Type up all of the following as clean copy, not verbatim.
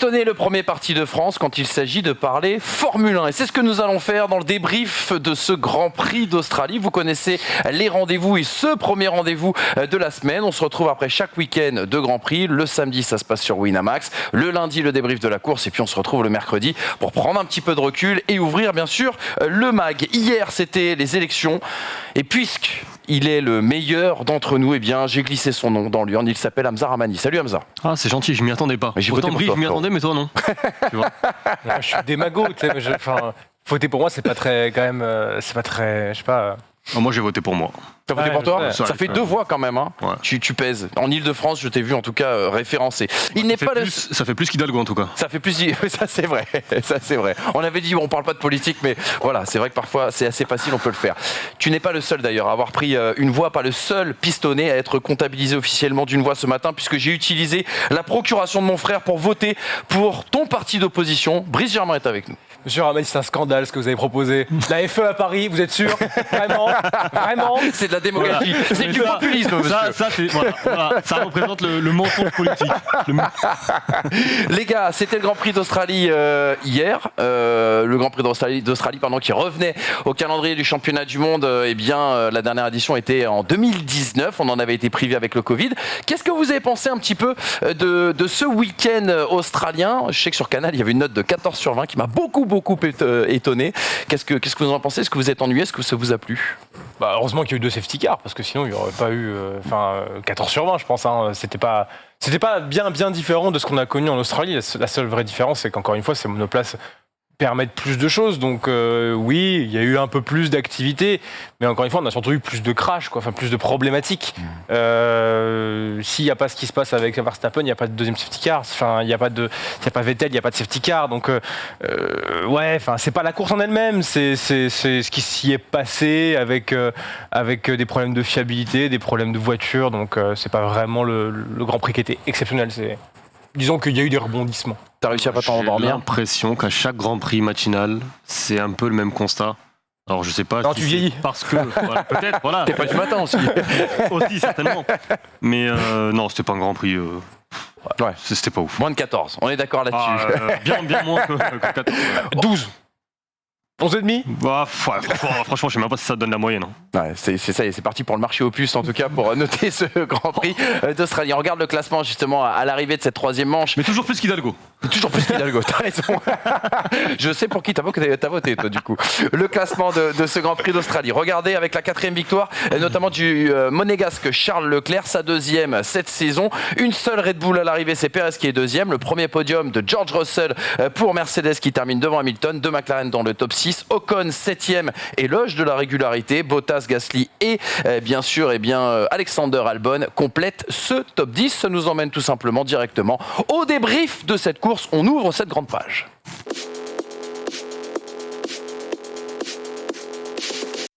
pistonner le premier parti de France quand il s'agit de parler Formule 1. Et c'est ce que nous allons faire dans le débrief de ce Grand Prix d'Australie. Vous connaissez les rendez-vous et ce premier rendez-vous de la semaine. On se retrouve après chaque week-end de Grand Prix. Le samedi, ça se passe sur Winamax. Le lundi, le débrief de la course. Et puis on se retrouve le mercredi pour prendre un petit peu de recul et ouvrir bien sûr le mag. Hier, c'était les élections. Et puisque il est le meilleur d'entre nous, eh bien, j'ai glissé son nom dans l'urne. Il s'appelle Hamza Rahmani. Salut Hamza. Ah, c'est gentil, je m'y attendais pas. Autant Brie, je m'y attendais, mais toi non. Tu vois. Je suis démago, tu sais. Voter pour moi, c'est pas très, quand même, c'est pas très, je sais pas. Moi, j'ai voté pour moi. T'as voté pour toi ? Ça fait 2 voix quand même. Hein. Ouais. Tu pèses. En Ile-de-France, je t'ai vu en tout cas référencé. Ça fait plus qu'Hidalgo en tout cas. Ça fait plus. Ça c'est vrai. Ça c'est vrai. On avait dit on parle pas de politique, mais voilà, c'est vrai que parfois c'est assez facile, on peut le faire. Tu n'es pas le seul d'ailleurs à avoir pris une voix, pas le seul pistonné à être comptabilisé officiellement d'une voix ce matin, puisque j'ai utilisé la procuration de mon frère pour voter pour ton parti d'opposition. Brice Germain est avec nous. Monsieur Rahmani, c'est un scandale ce que vous avez proposé. La FE à Paris, vous êtes sûr ? Vraiment ? C'est de la démagogie. Voilà. C'est du populisme, monsieur. Ça représente le mensonge politique. Les gars, c'était le Grand Prix d'Australie hier. Le Grand Prix d'Australie, qui revenait au calendrier du championnat du monde. La dernière édition était en 2019. On en avait été privé avec le Covid. Qu'est-ce que vous avez pensé un petit peu de ce week-end australien ? Je sais que sur Canal, il y avait une note de 14/20 qui m'a beaucoup étonné. Qu'est-ce que vous en pensez ? Est-ce que vous êtes ennuyé ? Est-ce que ça vous a plu ? Heureusement qu'il y a eu 2 safety cars, parce que sinon il n'y aurait pas eu 14/20, je pense. Hein. C'était pas bien différent de ce qu'on a connu en Australie. La seule vraie différence, c'est qu'encore une fois, ces monoplaces permettent plus de choses. Donc oui, il y a eu un peu plus d'activité, mais encore une fois, on a surtout eu plus de crash, plus de problématiques. S'il n'y a pas ce qui se passe avec Verstappen, il n'y a pas de deuxième safety car. Il n'y a pas Vettel, il n'y a pas de safety car. Donc c'est pas la course en elle-même, c'est ce qui s'y est passé avec des problèmes de fiabilité, des problèmes de voiture. Donc c'est pas vraiment le Grand Prix qui était exceptionnel. Disons qu'il y a eu des rebondissements. T'as réussi à pas t'endormir ? J'ai l'impression qu'à chaque Grand Prix matinal, c'est un peu le même constat. Alors je sais pas. Non, tu vieillis. Parce que peut-être, voilà. T'es pas du matin aussi. Aussi certainement. Mais non, c'était pas un Grand Prix. Ouais, c'était pas ouf. Moins de 14. On est d'accord là-dessus. Bien moins que 14. 12. 11,5 ? Franchement, je sais même pas si ça donne la moyenne. Hein. Ouais, c'est ça, et c'est parti pour le marché aux puces, en tout cas, pour noter ce Grand Prix d'Australie. On regarde le classement, justement, à l'arrivée de cette 3e manche. Mais toujours plus qu'Hidalgo. Toujours plus qu'Hidalgo, t'as raison. Je sais pour qui t'as voté, toi, du coup. Le classement de ce Grand Prix d'Australie. Regardez, avec la 4e victoire, notamment du monégasque Charles Leclerc, sa 2e cette saison. Une seule Red Bull à l'arrivée, c'est Perez qui est 2e. Le premier podium de George Russell pour Mercedes qui termine devant Hamilton. 2 McLaren dans le top 6. Ocon 7e, éloge de la régularité. Bottas, Gasly et bien sûr Alexander Albon complètent ce top 10. Ça nous emmène tout simplement directement au débrief de cette course. On ouvre cette grande page.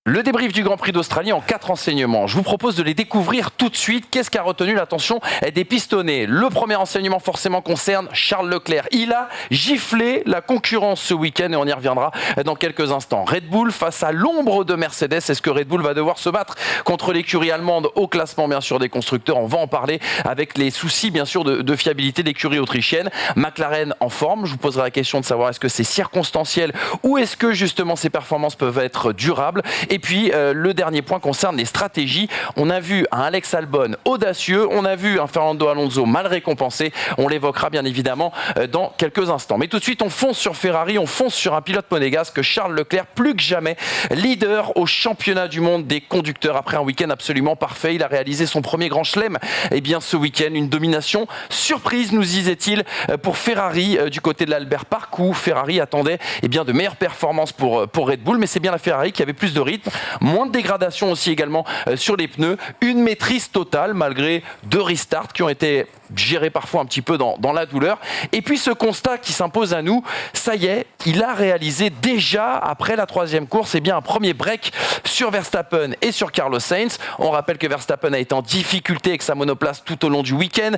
Le débrief du Grand Prix d'Australie en 4 enseignements. Je vous propose de les découvrir tout de suite. Qu'est-ce qui a retenu l'attention des pistonnés ? Le premier enseignement forcément concerne Charles Leclerc. Il a giflé la concurrence ce week-end et on y reviendra dans quelques instants. Red Bull face à l'ombre de Mercedes. Est-ce que Red Bull va devoir se battre contre l'écurie allemande au classement bien sûr des constructeurs ? On va en parler avec les soucis bien sûr de fiabilité de l'écurie autrichienne. McLaren en forme. Je vous poserai la question de savoir est-ce que c'est circonstanciel ou est-ce que justement ces performances peuvent être durables ? Et puis, le dernier point concerne les stratégies. On a vu un Alex Albon audacieux, on a vu un Fernando Alonso mal récompensé. On l'évoquera bien évidemment dans quelques instants. Mais tout de suite, on fonce sur Ferrari, on fonce sur un pilote monégasque, Charles Leclerc, plus que jamais leader au championnat du monde des conducteurs. Après un week-end absolument parfait, il a réalisé son premier grand chelem. Eh bien, ce week-end, une domination surprise, nous disait-il, pour Ferrari du côté de l'Albert Park, où Ferrari attendait de meilleures performances pour Red Bull. Mais c'est bien la Ferrari qui avait plus de rythme. Moins de dégradation aussi également sur les pneus, une maîtrise totale malgré 2 restarts qui ont été gérés parfois un petit peu dans la douleur. Et puis ce constat qui s'impose à nous, ça y est, il a réalisé déjà après la 3e course un premier break sur Verstappen et sur Carlos Sainz. On rappelle que Verstappen a été en difficulté avec sa monoplace tout au long du week-end,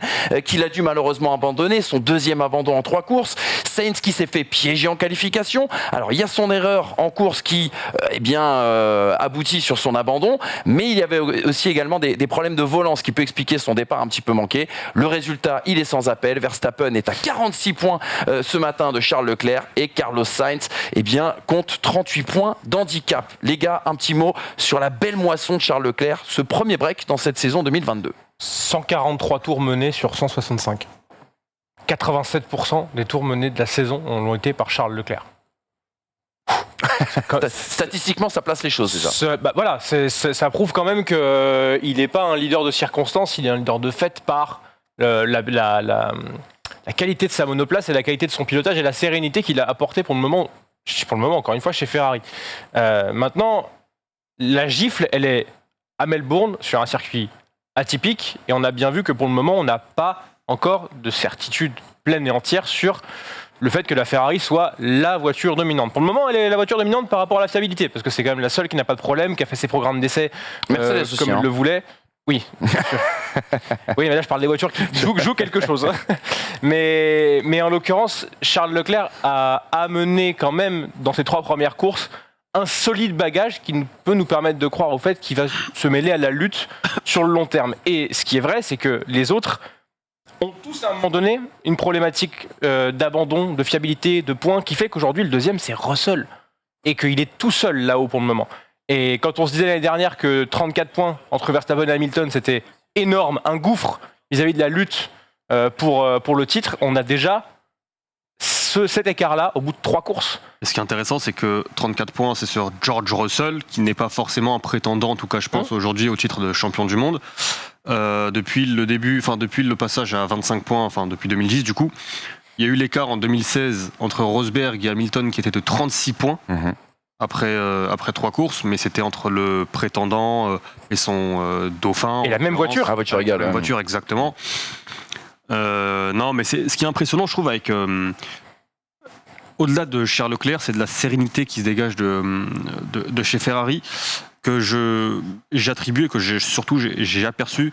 qu'il a dû malheureusement abandonner, son 2e abandon en 3 courses. Sainz qui s'est fait piéger en qualification. Alors il y a son erreur en course qui abouti sur son abandon, mais il y avait aussi également des problèmes de volant, ce qui peut expliquer son départ un petit peu manqué. Le résultat, il est sans appel. Verstappen est à 46 points ce matin de Charles Leclerc et Carlos Sainz compte 38 points d'handicap. Les gars, un petit mot sur la belle moisson de Charles Leclerc, ce premier break dans cette saison 2022. 143 tours menés sur 165. 87% des tours menés de la saison l'ont été par Charles Leclerc. Statistiquement, ça place les choses déjà. Ça prouve quand même qu'il n'est pas un leader de circonstance, il est un leader de fait par la qualité de sa monoplace et la qualité de son pilotage et la sérénité qu'il a apporté pour le moment, encore une fois, chez Ferrari. Maintenant, la gifle, elle est à Melbourne, sur un circuit atypique, et on a bien vu que pour le moment, on n'a pas encore de certitude pleine et entière sur le fait que la Ferrari soit la voiture dominante. Pour le moment, elle est la voiture dominante par rapport à la fiabilité, parce que c'est quand même la seule qui n'a pas de problème, qui a fait ses programmes d'essai comme il le voulait. Oui, bien sûr. Oui, mais là, je parle des voitures qui jouent quelque chose. Mais en l'occurrence, Charles Leclerc a amené quand même, dans ses 3 premières courses, un solide bagage qui peut nous permettre de croire au fait qu'il va se mêler à la lutte sur le long terme. Et ce qui est vrai, c'est que les autres ont tous à un moment donné une problématique d'abandon, de fiabilité, de points, qui fait qu'aujourd'hui le deuxième c'est Russell et qu'il est tout seul là-haut pour le moment. Et quand on se disait l'année dernière que 34 points entre Verstappen et Hamilton c'était énorme, un gouffre vis-à-vis de la lutte pour le titre, on a déjà cet écart-là au bout de 3 courses. Et ce qui est intéressant, c'est que 34 points, c'est sur George Russell, qui n'est pas forcément un prétendant, en tout cas je pense aujourd'hui, au titre de champion du monde. Depuis le passage à 25 points, depuis 2010 du coup, il y a eu l'écart en 2016 entre Rosberg et Hamilton qui était de 36 points après 3 courses, mais c'était entre le prétendant et son dauphin. Et la même voiture. La voiture égale. La même voiture, exactement. Non, mais ce qui est impressionnant, je trouve, avec au-delà de Charles Leclerc, c'est de la sérénité qui se dégage de chez Ferrari, que j'attribue et que j'ai aperçu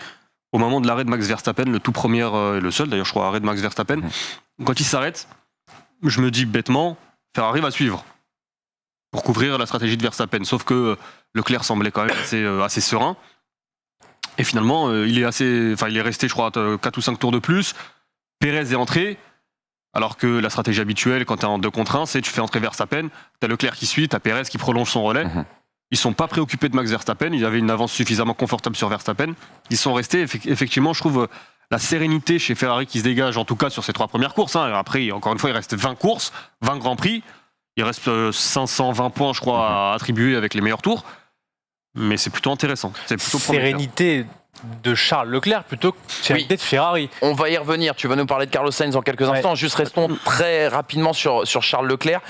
au moment de l'arrêt de Max Verstappen, le tout premier et le seul d'ailleurs je crois arrêt de Max Verstappen. Quand il s'arrête, je me dis bêtement, Ferrari va suivre pour couvrir la stratégie de Verstappen, sauf que Leclerc semblait quand même assez serein et finalement il est resté je crois 4 ou 5 tours de plus. Pérez est entré, alors que la stratégie habituelle quand tu es en 2 contre 1, c'est tu fais entrer Verstappen, tu as Leclerc qui suit, tu as Pérez qui prolonge son relais. Ils sont pas préoccupés de Max Verstappen, ils avaient une avance suffisamment confortable sur Verstappen. Ils sont restés, effectivement, je trouve la sérénité chez Ferrari qui se dégage, en tout cas sur ces 3 premières courses. Après, encore une fois, il reste 20 courses, 20 Grands Prix. Il reste 520 points, je crois, à attribuer avec les meilleurs tours. Mais c'est plutôt intéressant. C'est plutôt sérénité de Charles Leclerc plutôt que sérénité de Ferrari. On va y revenir. Tu vas nous parler de Carlos Sainz dans quelques instants. Juste restons très rapidement sur Charles Leclerc.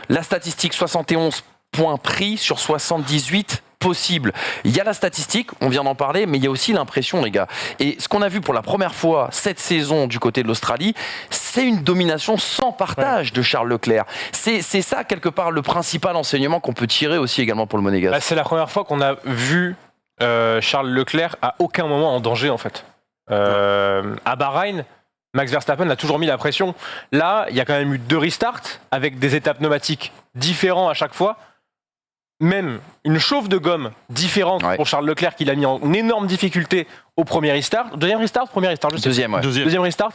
La statistique 71 points pris sur 78 possibles. Il y a la statistique, on vient d'en parler, mais il y a aussi l'impression, les gars. Et ce qu'on a vu pour la première fois cette saison du côté de l'Australie, c'est une domination sans partage de Charles Leclerc. C'est ça, quelque part, le principal enseignement qu'on peut tirer aussi également pour le Monégasque. C'est la première fois qu'on a vu Charles Leclerc à aucun moment en danger, en fait. À Bahreïn, Max Verstappen a toujours mis la pression. Là, il y a quand même eu 2 restarts avec des étapes pneumatiques différents à chaque fois. Même une chauffe de gomme différente pour Charles Leclerc qu'il a mis en énorme difficulté au premier restart. Deuxième restart, je sais. Deuxième restart.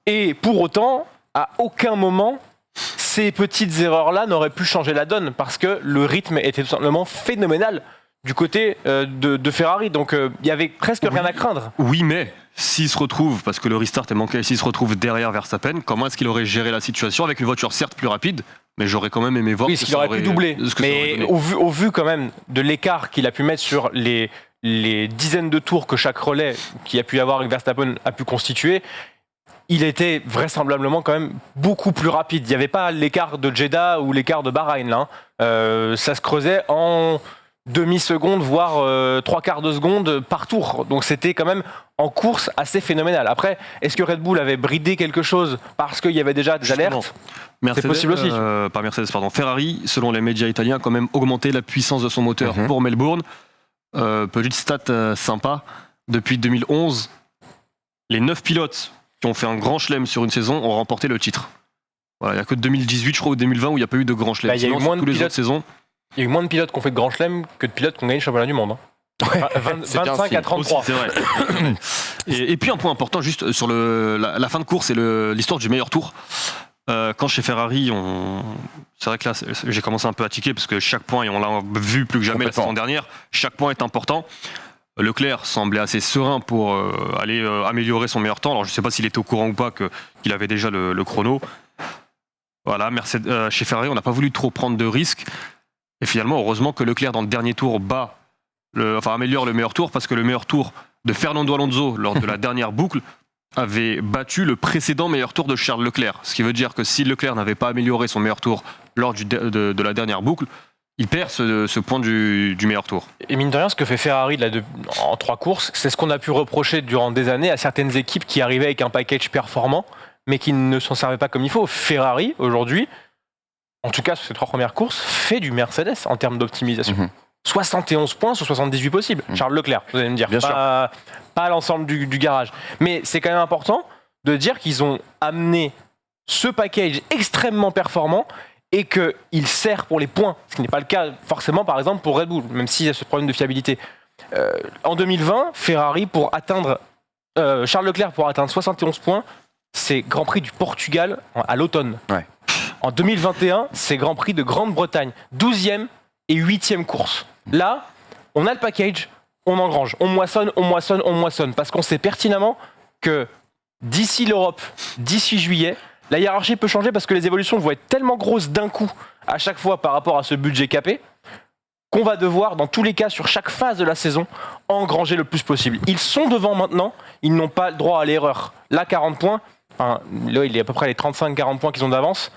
Et pour autant, à aucun moment, ces petites erreurs-là n'auraient pu changer la donne parce que le rythme était tout simplement phénoménal du côté de Ferrari. Donc il y avait presque rien à craindre. Oui, mais s'il se retrouve, parce que le restart est manqué, s'il se retrouve derrière Verstappen, comment est-ce qu'il aurait géré la situation avec une voiture certes plus rapide, mais j'aurais quand même aimé voir ce qu'il aurait pu doubler. Mais au vu quand même de l'écart qu'il a pu mettre sur les dizaines de tours que chaque relais qu'il a pu y avoir avec Verstappen a pu constituer, il était vraisemblablement quand même beaucoup plus rapide. Il n'y avait pas l'écart de Jeddah ou l'écart de Bahreïn. Là. Ça se creusait en demi-seconde, voire 3/4 de seconde par tour. Donc c'était quand même en course assez phénoménal. Après, est-ce que Red Bull avait bridé quelque chose parce qu'il y avait déjà des alertes ? C'est possible aussi. Ferrari, selon les médias italiens, a quand même augmenté la puissance de son moteur pour Melbourne. Petite stat sympa, depuis 2011, les 9 pilotes qui ont fait un grand chelem sur une saison ont remporté le titre. Voilà, il n'y a que 2018, je crois, ou 2020 où il n'y a pas eu de grand chelem. Il y a eu moins de pilotes. Saisons. Il y a eu moins de pilotes qui ont fait de Grand Chelem que de pilotes qui ont gagné le championnat du monde. Ouais, 25 à 33. Aussi, c'est vrai. Et puis un point important juste sur la fin de course et l'histoire du meilleur tour. Quand chez Ferrari, c'est vrai que là j'ai commencé un peu à tiquer parce que chaque point, et on l'a vu plus que jamais la saison dernière, chaque point est important. Leclerc semblait assez serein pour aller améliorer son meilleur temps. Alors je ne sais pas s'il était au courant ou pas qu'il avait déjà le chrono. Voilà, chez Ferrari, on n'a pas voulu trop prendre de risques. Et finalement, heureusement que Leclerc dans le dernier tour améliore le meilleur tour, parce que le meilleur tour de Fernando Alonso lors de la dernière boucle avait battu le précédent meilleur tour de Charles Leclerc. Ce qui veut dire que si Leclerc n'avait pas amélioré son meilleur tour lors de la dernière boucle, il perd ce point du meilleur tour. Et mine de rien, ce que fait Ferrari en 3 courses, c'est ce qu'on a pu reprocher durant des années à certaines équipes qui arrivaient avec un package performant, mais qui ne s'en servaient pas comme il faut. Ferrari, aujourd'hui, en tout cas sur ces 3 premières courses, fait du Mercedes en termes d'optimisation. 71 points sur 78 possibles. Charles Leclerc, vous allez me dire. Pas l'ensemble du garage. Mais c'est quand même important de dire qu'ils ont amené ce package extrêmement performant et qu'il sert pour les points. Ce qui n'est pas le cas forcément, par exemple, pour Red Bull, même s'il y a ce problème de fiabilité. En 2020, Charles Leclerc pour atteindre 71 points, c'est Grand Prix du Portugal à l'automne. Ouais. En 2021, c'est Grand Prix de Grande-Bretagne, 12e et 8e course. Là, on a le package, on engrange, on moissonne, parce qu'on sait pertinemment que d'ici l'Europe, d'ici juillet, la hiérarchie peut changer parce que les évolutions vont être tellement grosses d'un coup à chaque fois par rapport à ce budget capé qu'on va devoir, dans tous les cas, sur chaque phase de la saison, engranger le plus possible. Ils sont devant maintenant, ils n'ont pas le droit à l'erreur. Là, 40 points, là, il est à peu près les 35-40 points qu'ils ont d'avance.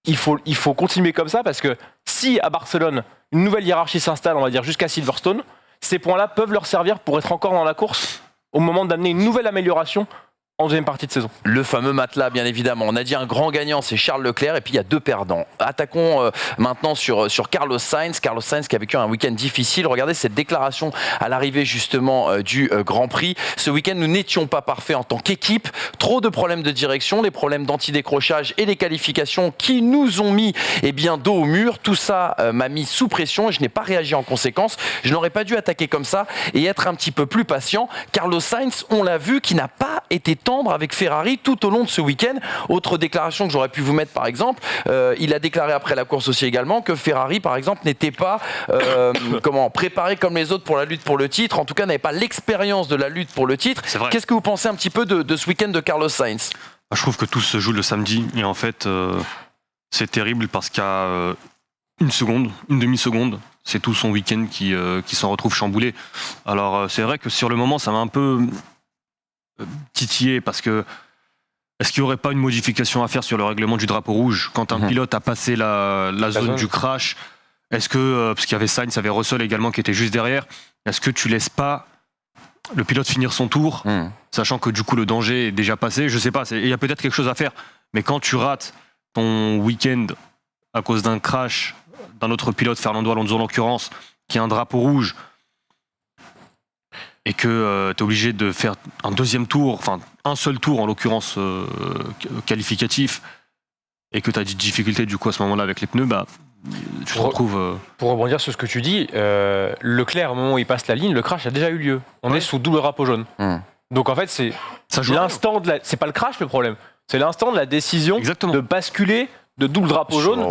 Il faut continuer comme ça parce que si à Barcelone, une nouvelle hiérarchie s'installe, on va dire jusqu'à Silverstone, ces points-là peuvent leur servir pour être encore dans la course au moment d'amener une nouvelle amélioration en deuxième partie de saison. Le fameux matelas, bien évidemment. On a dit un grand gagnant, c'est Charles Leclerc, et puis il y a 2 perdants. Attaquons maintenant sur Carlos Sainz. Carlos Sainz qui a vécu un week-end difficile. Regardez cette déclaration à l'arrivée justement du Grand Prix. Ce week-end, nous n'étions pas parfaits en tant qu'équipe. Trop de problèmes de direction, les problèmes d'antidécrochage et les qualifications qui nous ont mis dos au mur. Tout ça m'a mis sous pression et je n'ai pas réagi en conséquence. Je n'aurais pas dû attaquer comme ça et être un petit peu plus patient. Carlos Sainz, on l'a vu, qui n'a pas été avec Ferrari tout au long de ce week-end. Autre déclaration que j'aurais pu vous mettre par exemple, il a déclaré après la course aussi également que Ferrari par exemple n'était pas préparé comme les autres pour la lutte pour le titre, en tout cas n'avait pas l'expérience de la lutte pour le titre. Qu'est-ce que vous pensez un petit peu de ce week-end de Carlos Sainz ? Je trouve que tout se joue le samedi et en fait c'est terrible parce qu'à une demi-seconde, c'est tout son week-end qui s'en retrouve chamboulé. Alors c'est vrai que sur le moment ça m'a un peu titillé parce que est-ce qu'il n'y aurait pas une modification à faire sur le règlement du drapeau rouge quand un pilote a passé la zone du crash? Est-ce que, parce qu'il y avait Sainz, il y avait Russell également qui était juste derrière, est-ce que tu laisses pas le pilote finir son tour, sachant que du coup le danger est déjà passé? Je sais pas, il y a peut-être quelque chose à faire, mais quand tu rates ton week-end à cause d'un crash d'un autre pilote, Fernando Alonso en l'occurrence, qui a un drapeau rouge, et que tu es obligé de faire un deuxième tour, enfin un seul tour en l'occurrence qualificatif, et que tu as des difficultés du coup à ce moment-là avec les pneus, tu te retrouves... Pour rebondir sur ce que tu dis, Leclerc, au moment où il passe la ligne, le crash a déjà eu lieu. On est sous double drapeau jaune. Donc en fait, c'est l'instant c'est pas le crash le problème, c'est l'instant de la décision de basculer de double drapeau jaune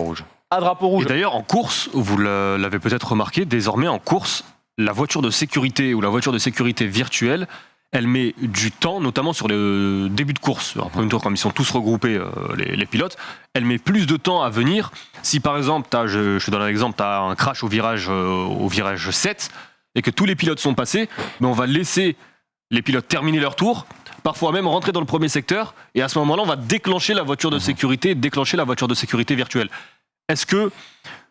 à drapeau rouge. Et d'ailleurs, en course, vous l'avez peut-être remarqué, désormais en course, la voiture de sécurité ou la voiture de sécurité virtuelle, elle met du temps, notamment sur le début de course. En premier tour, comme ils sont tous regroupés, les pilotes, elle met plus de temps à venir. Si par exemple, je te donne un exemple, tu as un crash au virage 7 et que tous les pilotes sont passés, on va laisser les pilotes terminer leur tour, parfois même rentrer dans le premier secteur, et à ce moment-là, on va déclencher la voiture de sécurité, virtuelle. Est-ce que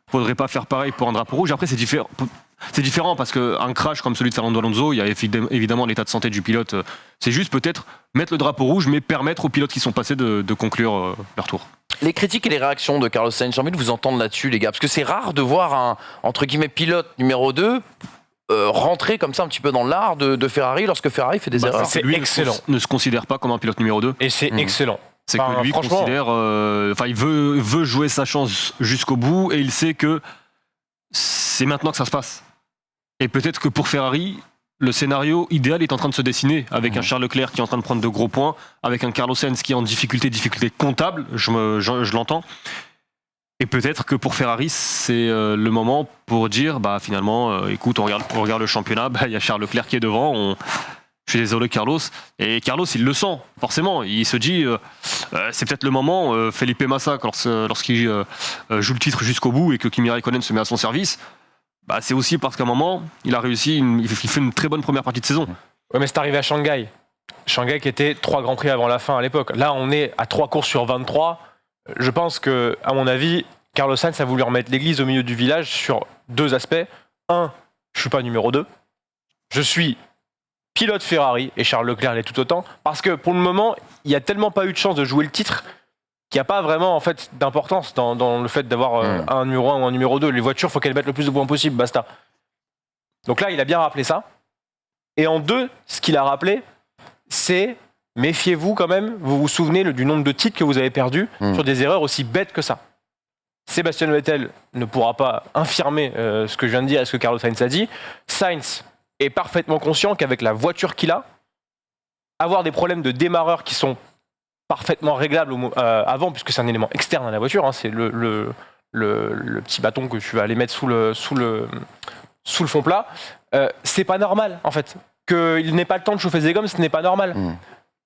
faudrait pas faire pareil pour un drapeau rouge? Après, c'est différent parce qu'un crash comme celui de Fernando Alonso, il y a évidemment l'état de santé du pilote. C'est juste peut-être mettre le drapeau rouge, mais permettre aux pilotes qui sont passés de conclure leur tour. Les critiques et les réactions de Carlos Sainz, j'ai envie de vous entendre là-dessus, les gars, parce que c'est rare de voir un, entre guillemets, pilote numéro 2 rentrer comme ça un petit peu dans l'art de Ferrari lorsque Ferrari fait des erreurs. C'est excellent. Ne se considère pas comme un pilote numéro 2. Et c'est excellent. C'est que lui considère, il veut jouer sa chance jusqu'au bout et il sait que c'est maintenant que ça se passe. Et peut-être que pour Ferrari, le scénario idéal est en train de se dessiner, avec un Charles Leclerc qui est en train de prendre de gros points, avec un Carlos Sainz qui est en difficulté comptable, je l'entends. Et peut-être que pour Ferrari, c'est le moment pour dire, finalement, écoute, on regarde le championnat, il y a Charles Leclerc qui est devant, je suis désolé Carlos. Et Carlos, il le sent, forcément. Il se dit, c'est peut-être le moment, Felipe Massa, lorsqu'il joue le titre jusqu'au bout et que Kimi Raikkonen se met à son service, c'est aussi parce qu'à un moment, il a réussi, il fait une très bonne première partie de saison. Oui, mais c'est arrivé à Shanghai. Shanghai qui était 3 Grands Prix avant la fin à l'époque. Là, on est à 3 courses sur 23. Je pense que, à mon avis, Carlos Sainz a voulu remettre l'église au milieu du village sur 2 aspects. 1, je suis pas numéro 2. Je suis pilote Ferrari et Charles Leclerc l'est tout autant. Parce que pour le moment, il n'y a tellement pas eu de chance de jouer le titre qu'il n'y a pas vraiment en fait, d'importance dans le fait d'avoir un numéro 1 ou un numéro 2. Les voitures, il faut qu'elles mettent le plus de points possible, basta. Donc là, il a bien rappelé ça. Et en 2, ce qu'il a rappelé, c'est méfiez-vous quand même, vous vous souvenez du nombre de titres que vous avez perdus sur des erreurs aussi bêtes que ça. Sébastien Vettel ne pourra pas infirmer ce que je viens de dire et ce que Carlos Sainz a dit. Sainz est parfaitement conscient qu'avec la voiture qu'il a, avoir des problèmes de démarreur qui sont parfaitement réglables avant, puisque c'est un élément externe à la voiture, c'est le petit bâton que tu vas aller mettre sous le fond plat, c'est pas normal en fait. Qu'il n'ait pas le temps de chauffer ses gommes, ce n'est pas normal.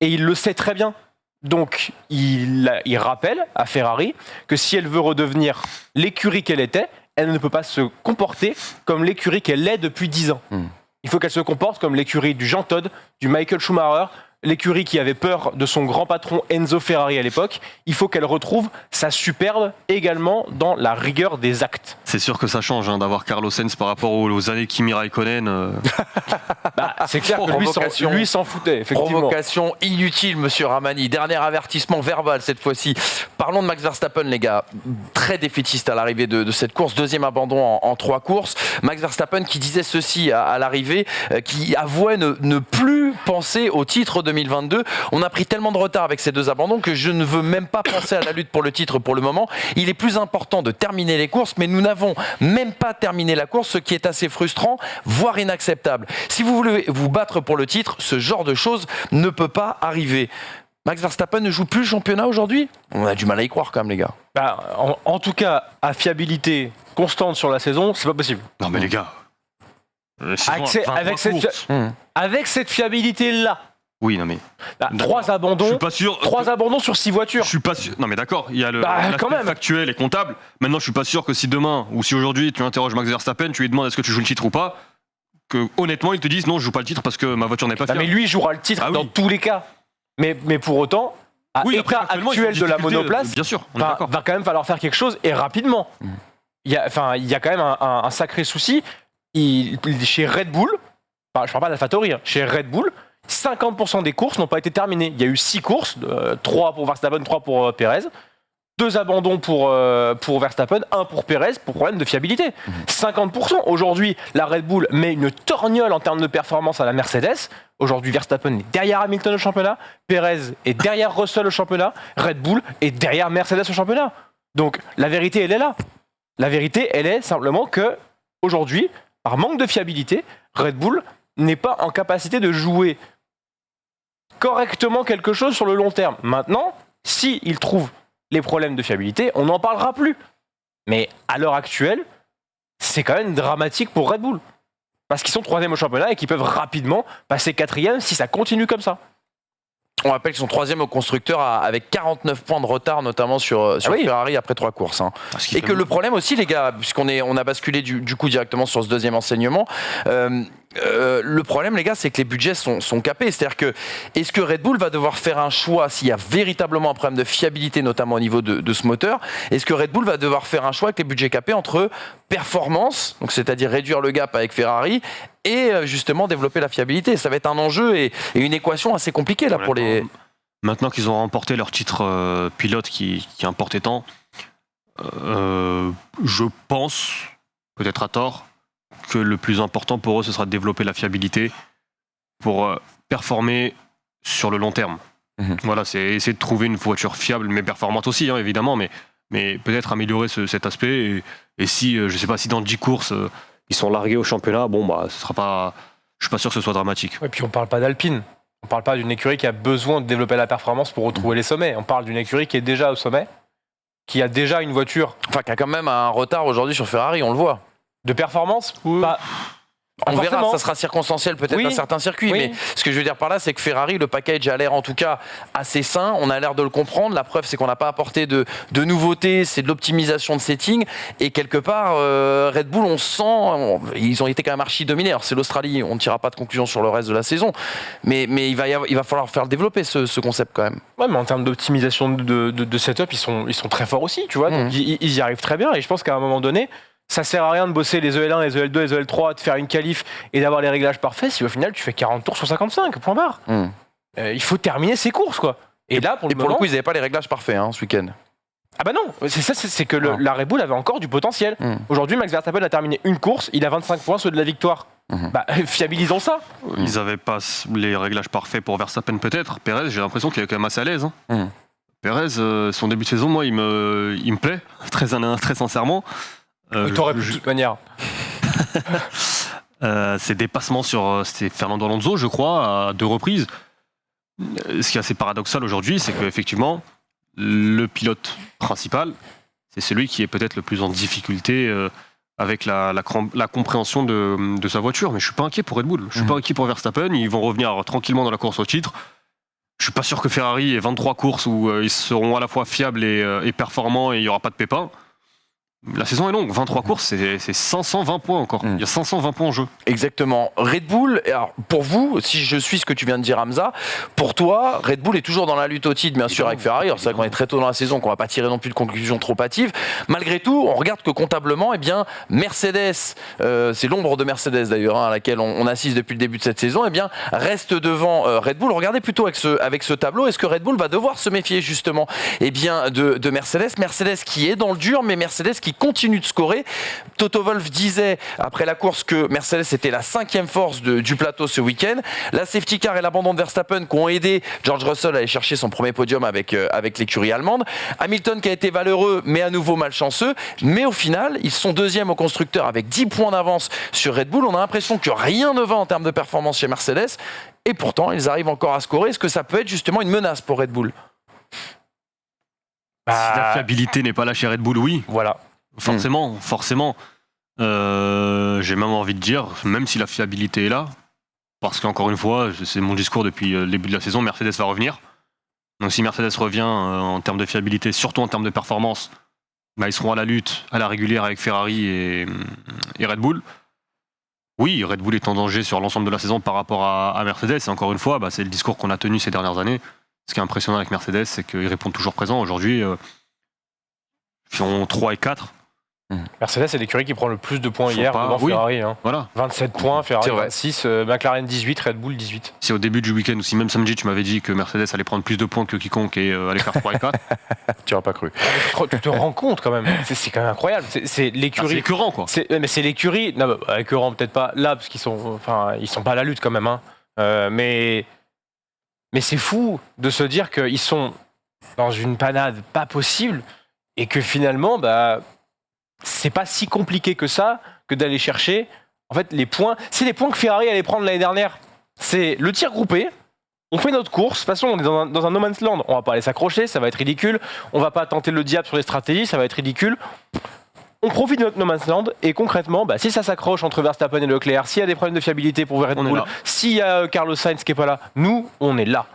Et il le sait très bien. Donc, il rappelle à Ferrari que si elle veut redevenir l'écurie qu'elle était, elle ne peut pas se comporter comme l'écurie qu'elle est depuis 10 ans. Il faut qu'elle se comporte comme l'écurie du Jean Todt, du Michael Schumacher, l'écurie qui avait peur de son grand patron Enzo Ferrari à l'époque. Il faut qu'elle retrouve sa superbe également dans la rigueur des actes. C'est sûr que ça change d'avoir Carlos Sainz par rapport aux années Kimi Raikkonen. C'est clair que lui s'en foutait, effectivement. Provocation inutile, monsieur Ramani. Dernier avertissement verbal cette fois-ci. Parlons de Max Verstappen, les gars. Très défaitiste à l'arrivée de cette course. 2e abandon en 3 courses. Max Verstappen qui disait ceci à l'arrivée, qui avouait ne plus penser au titre 2022. On a pris tellement de retard avec ces 2 abandons que je ne veux même pas penser à la lutte pour le titre pour le moment. Il est plus important de terminer les courses, mais nous n'avons même pas terminé la course, ce qui est assez frustrant, voire inacceptable. Si vous voulez vous battre pour le titre, ce genre de choses ne peut pas arriver. Max Verstappen ne joue plus le championnat aujourd'hui ? On a du mal à y croire quand même, les gars. En tout cas, à fiabilité constante sur la saison, c'est pas possible. Non mais les gars, avec cette fiabilité-là. Oui, non mais 3 abandons. Je suis pas sûr. 3 abandons sur 6 voitures. Je suis pas sûr. Non mais d'accord, il y a l'aspect factuel et comptable. Maintenant, je suis pas sûr que si demain ou si aujourd'hui tu interroges Max Verstappen, tu lui demandes est-ce que tu joues le titre ou pas, que honnêtement ils te disent non, je joue pas le titre parce que ma voiture n'est pas fiable. Mais lui, il jouera le titre dans tous les cas. Mais pour autant, à l'état actuel de la monoplace, bien sûr, va quand même falloir faire quelque chose et rapidement. Il y a quand même un sacré souci. Chez Red Bull, je parle pas d'AlphaTauri, chez Red Bull, 50% des courses n'ont pas été terminées. Il y a eu 6 courses, 3 pour Verstappen, 3 pour Perez, 2 abandons pour Verstappen, 1 pour Perez pour problème de fiabilité. 50%. Aujourd'hui, la Red Bull met une torgnole en termes de performance à la Mercedes. Aujourd'hui, Verstappen est derrière Hamilton au championnat, Perez est derrière Russell au championnat, Red Bull est derrière Mercedes au championnat. Donc la vérité, elle est là. La vérité, elle est simplement que aujourd'hui, par manque de fiabilité, Red Bull n'est pas en capacité de jouer correctement quelque chose sur le long terme. Maintenant, s'il trouve les problèmes de fiabilité, on n'en parlera plus. Mais à l'heure actuelle, c'est quand même dramatique pour Red Bull. Parce qu'ils sont 3e au championnat et qu'ils peuvent rapidement passer 4e si ça continue comme ça. On rappelle qu'ils sont 3e au constructeur avec 49 points de retard, notamment sur Ferrari après 3 courses. Et que le problème aussi, les gars, puisqu'on a basculé du coup directement sur ce 2e enseignement, le problème, les gars, c'est que les budgets sont capés. C'est-à-dire que, est-ce que Red Bull va devoir faire un choix s'il y a véritablement un problème de fiabilité, notamment au niveau de ce moteur? Est-ce que Red Bull va devoir faire un choix avec les budgets capés entre performance, donc c'est-à-dire réduire le gap avec Ferrari, et justement développer la fiabilité? Ça va être un enjeu et une équation assez compliquée là pour les. Maintenant qu'ils ont remporté leur titre pilote qui importait tant, je pense, peut-être à tort, que le plus important pour eux, ce sera de développer la fiabilité pour performer sur le long terme. Voilà, c'est essayer de trouver une voiture fiable, mais performante aussi, évidemment, mais mais peut-être améliorer cet aspect. Et si, je sais pas, si dans 10 courses, ils sont largués au championnat, bon, bah, ce sera pas. Je suis pas sûr que ce soit dramatique. Et puis on parle pas d'Alpine. On parle pas d'une écurie qui a besoin de développer la performance pour retrouver les sommets. On parle d'une écurie qui est déjà au sommet, qui a déjà une voiture. Enfin, qui a quand même un retard aujourd'hui sur Ferrari, on le voit. De performance, On verra, forcément. ça sera circonstanciel peut-être à certains circuits, mais ce que je veux dire par là, c'est que Ferrari, le package a l'air en tout cas assez sain, on a l'air de le comprendre, la preuve c'est qu'on n'a pas apporté de nouveautés, c'est de l'optimisation de setting, et quelque part, Red Bull, on sent, ils ont été quand même archi dominés, alors c'est l'Australie, on ne tirera pas de conclusion sur le reste de la saison, mais il va falloir faire le développer ce concept quand même. Ouais, mais en termes d'optimisation de setup, ils sont très forts aussi, tu vois, donc ils y arrivent très bien, et je pense qu'à un moment donné, ça sert à rien de bosser les EL1, les EL2, les EL3, de faire une qualif et d'avoir les réglages parfaits si au final tu fais 40 tours sur 55, point barre. Il faut terminer ses courses, quoi. Et là, pour le coup, ils n'avaient pas les réglages parfaits ce week-end. Ah bah non, c'est que la Red Bull avait encore du potentiel. Aujourd'hui, Max Verstappen a terminé une course, il a 25 points, ceux de la victoire. Bah, fiabilisons ça. Ils n'avaient pas les réglages parfaits pour Verstappen peut-être. Perez, j'ai l'impression qu'il est quand même assez à l'aise. Perez, son début de saison, moi, il me plaît, très sincèrement. T'aurais pu de toute manière. Ses dépassements c'était Fernando Alonso, je crois, à 2 reprises. Ce qui est assez paradoxal aujourd'hui, c'est qu'effectivement, le pilote principal, c'est celui qui est peut-être le plus en difficulté avec la compréhension de sa voiture. Mais je suis pas inquiet pour Red Bull, je suis pas inquiet pour Verstappen, ils vont revenir tranquillement dans la course au titre. Je suis pas sûr que Ferrari ait 23 courses où ils seront à la fois fiables et performants et il y aura pas de pépins. La saison est longue, 23 courses, c'est 520 points encore. Il y a 520 points en jeu. Exactement. Red Bull, alors pour vous, si je suis ce que tu viens de dire Hamza, pour toi, Red Bull est toujours dans la lutte au titre, bien sûr, avec Ferrari. Alors c'est vrai qu'on est très tôt dans la saison, qu'on va pas tirer non plus de conclusions trop hâtives. Malgré tout, on regarde que comptablement, eh bien, Mercedes, c'est l'ombre de Mercedes d'ailleurs, à laquelle on assiste depuis le début de cette saison, eh bien, reste devant Red Bull. Regardez plutôt avec ce tableau, est-ce que Red Bull va devoir se méfier justement de Mercedes? Mercedes qui est dans le dur, mais Mercedes qui continue de scorer. Toto Wolff disait après la course que Mercedes était la 5e force du plateau ce week-end. La safety car et l'abandon de Verstappen qui ont aidé George Russell à aller chercher son premier podium avec l'écurie allemande. Hamilton qui a été valeureux mais à nouveau malchanceux. Mais au final, ils sont 2e au constructeur avec 10 points d'avance sur Red Bull. On a l'impression que rien ne va en termes de performance chez Mercedes. Et pourtant, ils arrivent encore à scorer. Est-ce que ça peut être justement une menace pour Red Bull? Si la fiabilité n'est pas là chez Red Bull, oui. Voilà. Forcément. J'ai même envie de dire, même si la fiabilité est là, parce qu'encore une fois, c'est mon discours depuis le début de la saison, Mercedes va revenir. Donc si Mercedes revient en termes de fiabilité, surtout en termes de performance, bah, ils seront à la lutte, à la régulière avec Ferrari et Red Bull. Oui, Red Bull est en danger sur l'ensemble de la saison par rapport à Mercedes. Et encore une fois, bah, c'est le discours qu'on a tenu ces dernières années. Ce qui est impressionnant avec Mercedes, c'est qu'ils répondent toujours présents. Aujourd'hui, ils font 3 et 4. Mercedes, c'est l'écurie qui prend le plus de points hier devant Ferrari. Voilà. 27 points, Ferrari 26, McLaren 18, Red Bull 18. Si au début du week-end, ou si même samedi, tu m'avais dit que Mercedes allait prendre plus de points que quiconque et allait faire 3 et 4, tu n'aurais pas cru. Tu te rends compte quand même, c'est quand même incroyable. C'est l'écurie. C'est écœurant, quoi. Mais c'est l'écurie. Non, écœurant peut-être pas là, parce qu'ils sont pas à la lutte quand même. Mais c'est fou de se dire qu'ils sont dans une panade pas possible et que finalement, c'est pas si compliqué que ça que d'aller chercher en fait les points. C'est les points que Ferrari allait prendre l'année dernière. C'est le tir groupé. On fait notre course. De toute façon, on est dans un no man's land. On va pas aller s'accrocher, ça va être ridicule. On va pas tenter le diable sur les stratégies, ça va être ridicule. On profite de notre no man's land et concrètement, si ça s'accroche entre Verstappen et Leclerc, s'il y a des problèmes de fiabilité pour Red Bull, s'il y a Carlos Sainz qui est pas là, nous, on est là.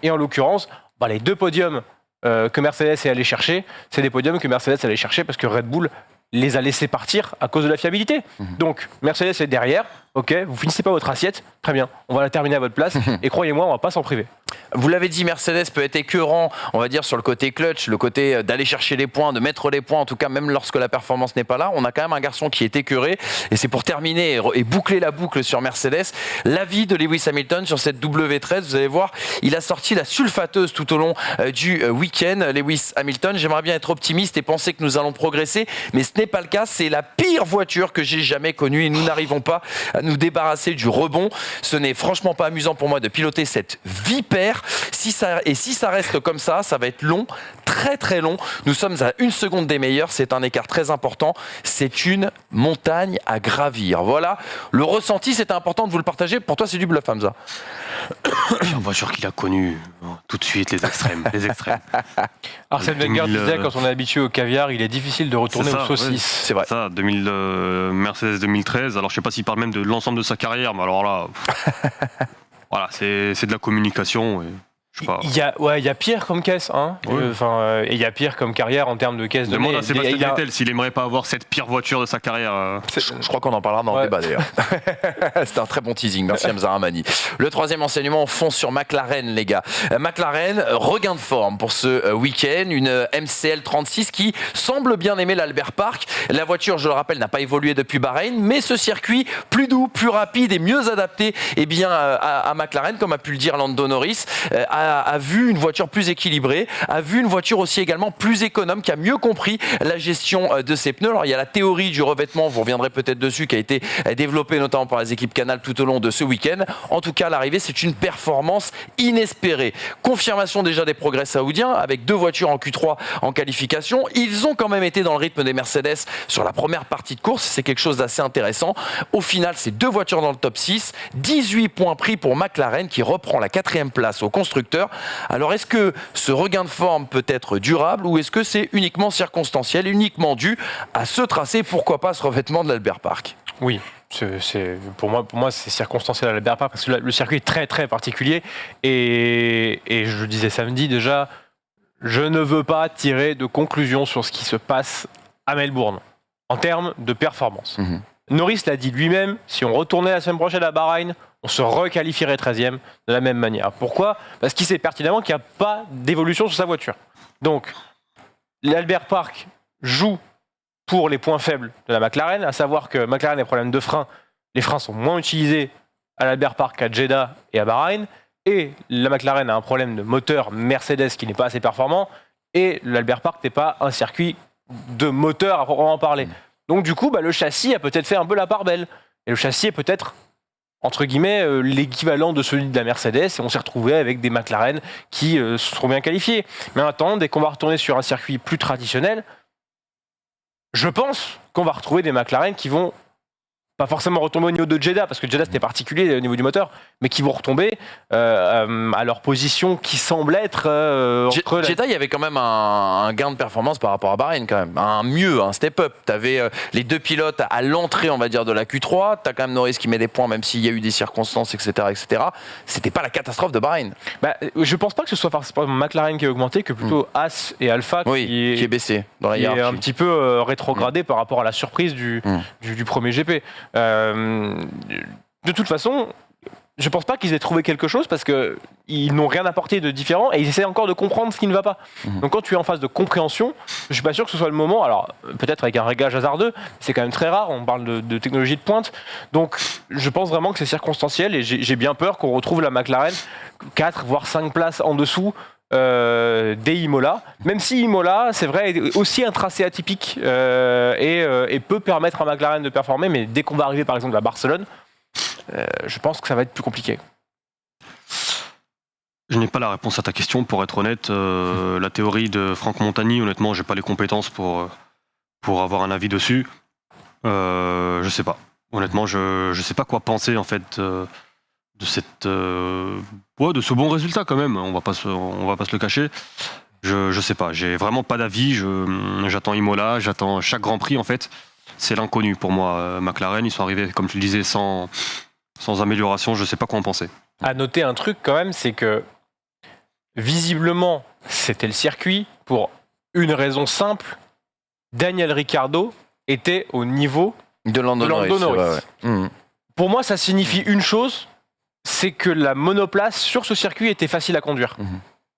Et en l'occurrence, les 2 podiums que Mercedes est allé chercher, c'est des podiums que Mercedes est allé chercher parce que Red Bull les a laissés partir à cause de la fiabilité. Donc, Mercedes est derrière. Ok, vous finissez pas votre assiette, très bien, on va la terminer à votre place et croyez-moi, on va pas s'en priver. Vous l'avez dit, Mercedes peut être écœurant, on va dire, sur le côté clutch, le côté d'aller chercher les points, de mettre les points, en tout cas même lorsque la performance n'est pas là. On a quand même un garçon qui est écœuré et c'est pour terminer et boucler la boucle sur Mercedes, l'avis de Lewis Hamilton sur cette W13. Vous allez voir, il a sorti la sulfateuse tout au long du week-end. Lewis Hamilton, j'aimerais bien être optimiste et penser que nous allons progresser, mais ce n'est pas le cas. C'est la pire voiture que j'ai jamais connue et nous n'arrivons pas à nous débarrasser du rebond. Ce n'est franchement pas amusant pour moi de piloter cette vipère. Leclerc. Si ça reste comme ça va être long, très très long. Nous sommes à 1 seconde des meilleurs, c'est un écart très important. C'est une montagne à gravir. Voilà, le ressenti, c'était important de vous le partager. Pour toi, c'est du bluff, Hamza. Une voiture qu'il a connue tout de suite, les extrêmes. Arsène Wenger disait, quand on est habitué au caviar, il est difficile de retourner aux saucisses. Ouais, C'est vrai. Ça, Mercedes 2013. Alors, je sais pas s'il parle même de l'ensemble de sa carrière, mais alors là, voilà, c'est de la communication. Et, je sais pas. Il y a pire comme caisse, hein. Ouais. Et il y a pire comme carrière en termes de caisse de Demande nez. à Sébastien Vettel s'il aimerait pas avoir cette pire voiture de sa carrière. Je crois qu'on en parlera dans le débat d'ailleurs. C'était un très bon teasing, merci Hamza Rahmani. Le troisième enseignement, on fonce sur McLaren, les gars. McLaren, regain de forme pour ce week-end, une MCL 36 qui semble bien aimer l'Albert Park. La voiture, je le rappelle, n'a pas évolué depuis Bahreïn, mais ce circuit plus doux, plus rapide et mieux adapté à McLaren, comme a pu le dire Lando Norris, a vu une voiture plus équilibrée, a vu une voiture aussi également plus économe, qui a mieux compris la gestion de ses pneus. Alors il y a la théorie du revêtement, vous reviendrez peut-être dessus, qui a été développée notamment par les équipes Canal tout au long de ce week-end. En tout cas, à l'arrivée, c'est une performance inespérée. Confirmation déjà des progrès saoudiens, avec 2 voitures en Q3 en qualification. Ils ont quand même été dans le rythme des Mercedes sur la première partie de course, c'est quelque chose d'assez intéressant. Au final, c'est 2 voitures dans le top 6, 18 points pris pour McLaren qui reprend la 4e place au constructeur. Alors est-ce que ce regain de forme peut être durable ou est-ce que c'est uniquement circonstanciel, uniquement dû à ce tracé, pourquoi pas ce revêtement de l'Albert Park? Oui. Pour moi, c'est circonstanciel à l'Albert Park parce que le circuit est très très particulier et je le disais samedi déjà, je ne veux pas tirer de conclusion sur ce qui se passe à Melbourne en termes de performance. Norris l'a dit lui-même, si on retournait la semaine prochaine à Bahreïn, on se requalifierait 13e de la même manière. Pourquoi ? Parce qu'il sait pertinemment qu'il n'y a pas d'évolution sur sa voiture. Donc, l'Albert Park joue pour les points faibles de la McLaren, à savoir que McLaren a des problèmes de frein. Les freins sont moins utilisés à l'Albert Park qu'à Jeddah et à Bahreïn. Et la McLaren a un problème de moteur Mercedes qui n'est pas assez performant. Et l'Albert Park n'est pas un circuit de moteur à proprement parler. Donc du coup, le châssis a peut-être fait un peu la part belle. Et le châssis est peut-être, entre guillemets, l'équivalent de celui de la Mercedes. Et on s'est retrouvé avec des McLaren qui se sont bien qualifiés. Mais en attendant, dès qu'on va retourner sur un circuit plus traditionnel, je pense qu'on va retrouver des McLaren qui vont pas forcément retomber au niveau de Jeddah, parce que Jeddah c'était particulier au niveau du moteur, mais qui vont retomber à leur position qui semble être entre... Jeddah, il y avait quand même un gain de performance par rapport à Bahreïn quand même, un step-up. Tu avais les 2 pilotes à l'entrée, on va dire, de la Q3, tu as quand même Norris qui met des points, même s'il y a eu des circonstances, etc. C'était pas la catastrophe de Bahreïn. Je pense pas que ce soit forcément McLaren qui a augmenté, que plutôt Haas et Alpha qui est baissé dans la hiérarchie. Qui est un petit peu rétrogradé par rapport à la surprise du premier GP. De toute façon, je pense pas qu'ils aient trouvé quelque chose parce qu'ils n'ont rien apporté de différent et ils essaient encore de comprendre ce qui ne va pas. Donc quand tu es en phase de compréhension, je suis pas sûr que ce soit le moment, alors peut-être avec un réglage hasardeux, c'est quand même très rare, on parle de technologie de pointe, donc je pense vraiment que c'est circonstanciel et j'ai bien peur qu'on retrouve la McLaren 4 voire 5 places en dessous des Imola, même si Imola, c'est vrai, est aussi un tracé atypique et peut permettre à McLaren de performer, mais dès qu'on va arriver par exemple à Barcelone, je pense que ça va être plus compliqué. Je n'ai pas la réponse à ta question, pour être honnête. La théorie de Franck Montagny, honnêtement, j'ai pas les compétences pour avoir un avis dessus. Je sais pas. Honnêtement, je sais pas quoi penser en fait de ce bon résultat quand même. On va pas se le cacher. Je sais pas. J'ai vraiment pas d'avis. J'attends Imola, j'attends chaque Grand Prix en fait. C'est l'inconnu pour moi. McLaren, ils sont arrivés, comme tu le disais, sans amélioration. Je sais pas quoi en penser. À noter un truc quand même, c'est que visiblement, c'était le circuit pour une raison simple. Daniel Ricciardo était au niveau de Lando Norris. Pour moi, ça signifie une chose, c'est que la monoplace sur ce circuit était facile à conduire.